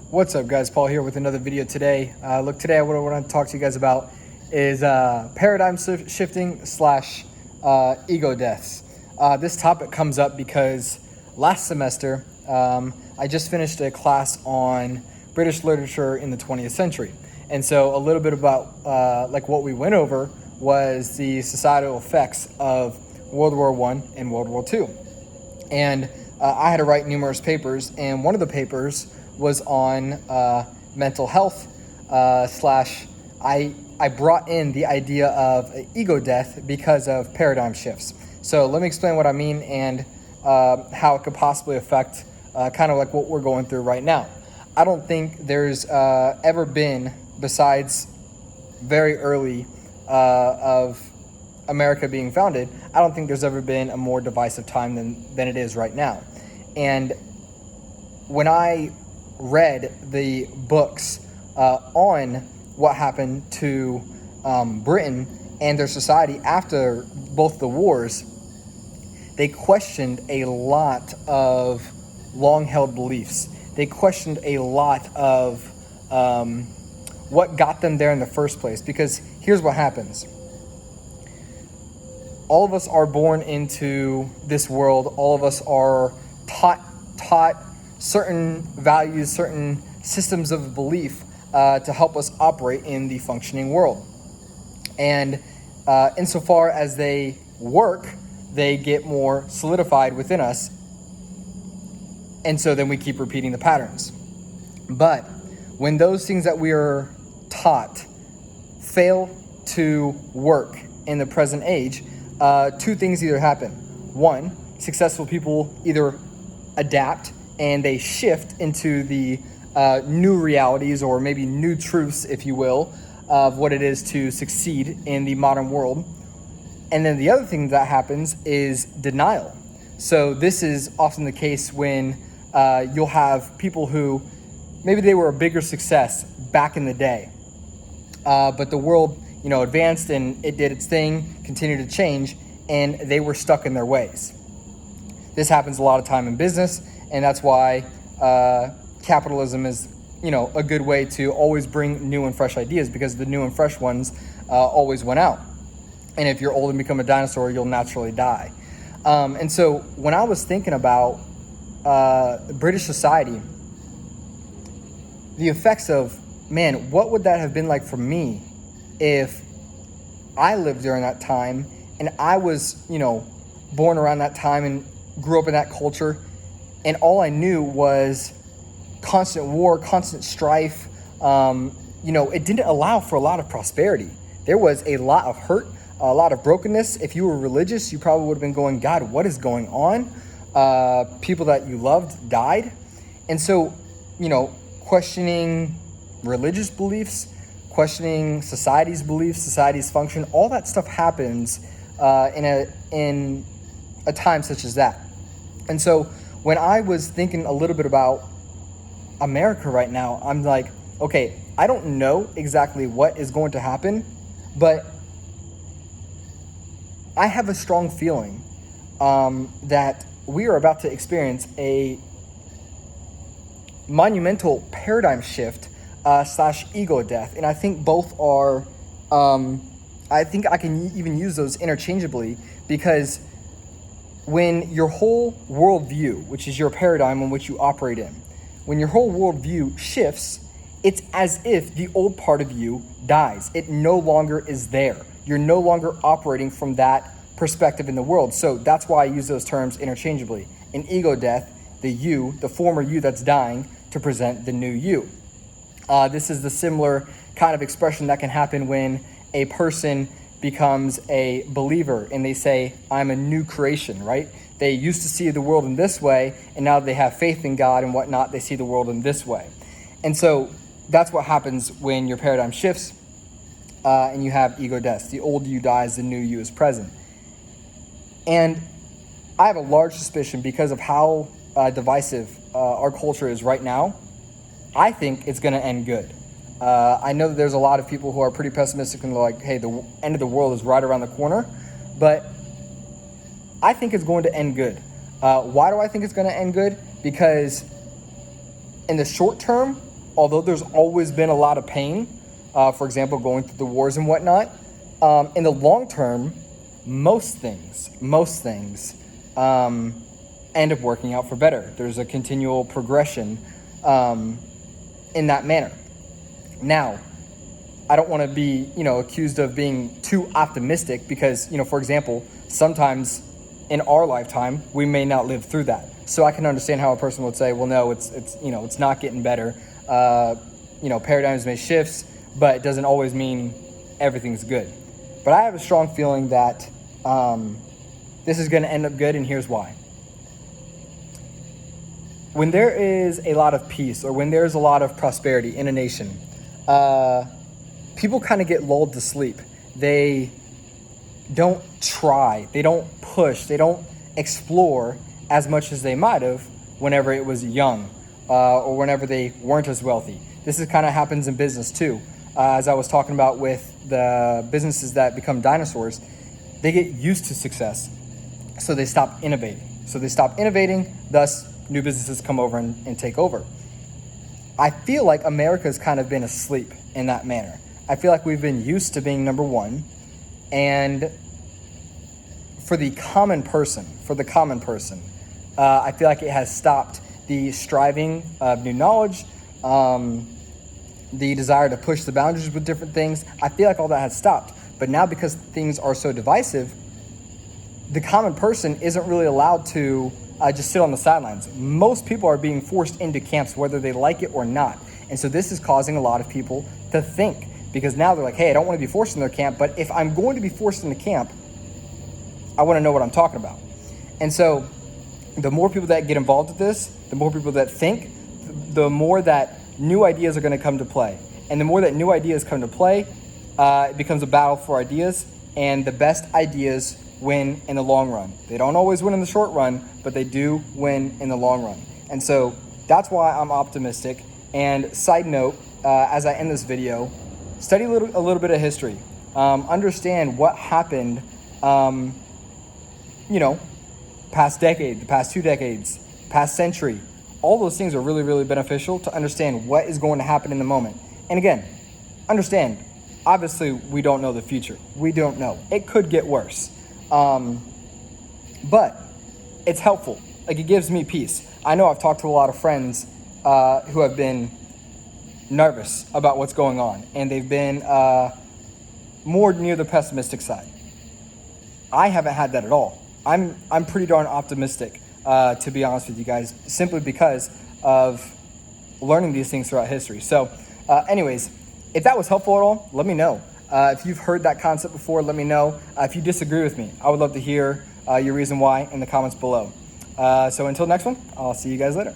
What's up, guys? Paul here with another video today. Today what I want to talk to you guys about is paradigm shifting slash ego deaths. This topic comes up because last semester I just finished a class on British literature in the 20th century. And so a little bit about what we went over was the societal effects of World War I and World War II. And I had to write numerous papers, and one of the papers was on mental health I brought in the idea of ego death because of paradigm shifts. So let me explain what I mean and how it could possibly affect kind of like what we're going through right now. I don't think there's ever been, besides very early of America being founded, I don't think there's ever been a more divisive time than it is right now. And when I read the books on what happened to Britain and their society after both the wars, they questioned a lot of long-held beliefs. They questioned a lot of what got them there in the first place. Because here's what happens. All of us are born into this world. All of us are taught certain values, certain systems of belief to help us operate in the functioning world. And insofar as they work, they get more solidified within us. And so then we keep repeating the patterns. But when those things that we are taught fail to work in the present age, two things either happen. One, successful people either adapt and they shift into the new realities, or maybe new truths, if you will, of what it is to succeed in the modern world. And then the other thing that happens is denial. So this is often the case when you'll have people who maybe they were a bigger success back in the day, but the world, advanced and it did its thing, continued to change, and they were stuck in their ways. This happens a lot of time in business, and that's why capitalism is, a good way to always bring new and fresh ideas, because the new and fresh ones always went out. And if you're old and become a dinosaur, you'll naturally die. And so when I was thinking about British society, the effects of, man, what would that have been like for me if I lived during that time and I was, born around that time and grew up in that culture, and all I knew was constant war, constant strife. It didn't allow for a lot of prosperity. There was a lot of hurt, a lot of brokenness. If you were religious, you probably would have been going, God, what is going on? People that you loved died. And so, questioning religious beliefs, questioning society's beliefs, society's function, all that stuff happens in a time such as that. And so when I was thinking a little bit about America right now, I'm like, okay, I don't know exactly what is going to happen, but I have a strong feeling that we are about to experience a monumental paradigm shift slash ego death. And I think both are, I think I can even use those interchangeably, because when your whole worldview, which is your paradigm in which you operate in, when your whole worldview shifts, it's as if the old part of you dies. It no longer is there. You're no longer operating from that perspective in the world. So that's why I use those terms interchangeably. An ego death, the you, the former you that's dying, to present the new you. This is the similar kind of expression that can happen when a person becomes a believer and they say, I'm a new creation, right? They used to see the world in this way, and now they have faith in God and whatnot, they see the world in this way. And so that's what happens when your paradigm shifts and you have ego deaths. The old you dies, the new you is present. And I have a large suspicion, because of how divisive our culture is right now, I think it's going to end good. I know that there's a lot of people who are pretty pessimistic and they're like, hey, the end of the world is right around the corner. But I think it's going to end good. Why do I think it's going to end good? Because in the short term, although there's always been a lot of pain, for example, going through the wars and whatnot, in the long term, most things end up working out for better. There's a continual progression in that manner. Now, I don't want to be, accused of being too optimistic because, for example, sometimes in our lifetime, we may not live through that. So I can understand how a person would say, well, no, it's not getting better. Paradigms may shift, but it doesn't always mean everything's good. But I have a strong feeling that this is going to end up good, and here's why. When there is a lot of peace or when there's a lot of prosperity in a nation, people kind of get lulled to sleep. They don't try, they don't push, they don't explore as much as they might have whenever it was young or whenever they weren't as wealthy. This is kind of happens in business too. As I was talking about with the businesses that become dinosaurs, they get used to success, so they stop innovating. Thus, new businesses come over and take over. I feel like America's kind of been asleep in that manner. I feel like we've been used to being number one, and for the common person, I feel like it has stopped the striving of new knowledge, the desire to push the boundaries with different things. I feel like all that has stopped. But now, because things are so divisive, the common person isn't really allowed to just sit on the sidelines. Most people are being forced into camps, whether they like it or not. And so this is causing a lot of people to think, because now they're like, hey, I don't want to be forced in their camp, but if I'm going to be forced in the camp, I want to know what I'm talking about. And so the more people that get involved with this, the more people that think, the more that new ideas are going to come to play. And the more that new ideas come to play, it becomes a battle for ideas, and the best ideas win in the long run. They don't always win in the short run, but they do win in the long run. And so that's why I'm optimistic. And side note, as I end this video, study a little bit of history. Understand what happened, past decade, the past 2 decades, past century. All those things are really, really beneficial to understand what is going to happen in the moment. And again, understand, obviously, we don't know the future. We don't know. It could get worse. But it's helpful. Like, it gives me peace. I know I've talked to a lot of friends who have been nervous about what's going on, and they've been more near the pessimistic side. I haven't had that at all. I'm pretty darn optimistic, to be honest with you guys, simply because of learning these things throughout history. So anyways, if that was helpful at all, let me know. If you've heard that concept before, let me know. If you disagree with me, I would love to hear your reason why in the comments below. So until next one, I'll see you guys later.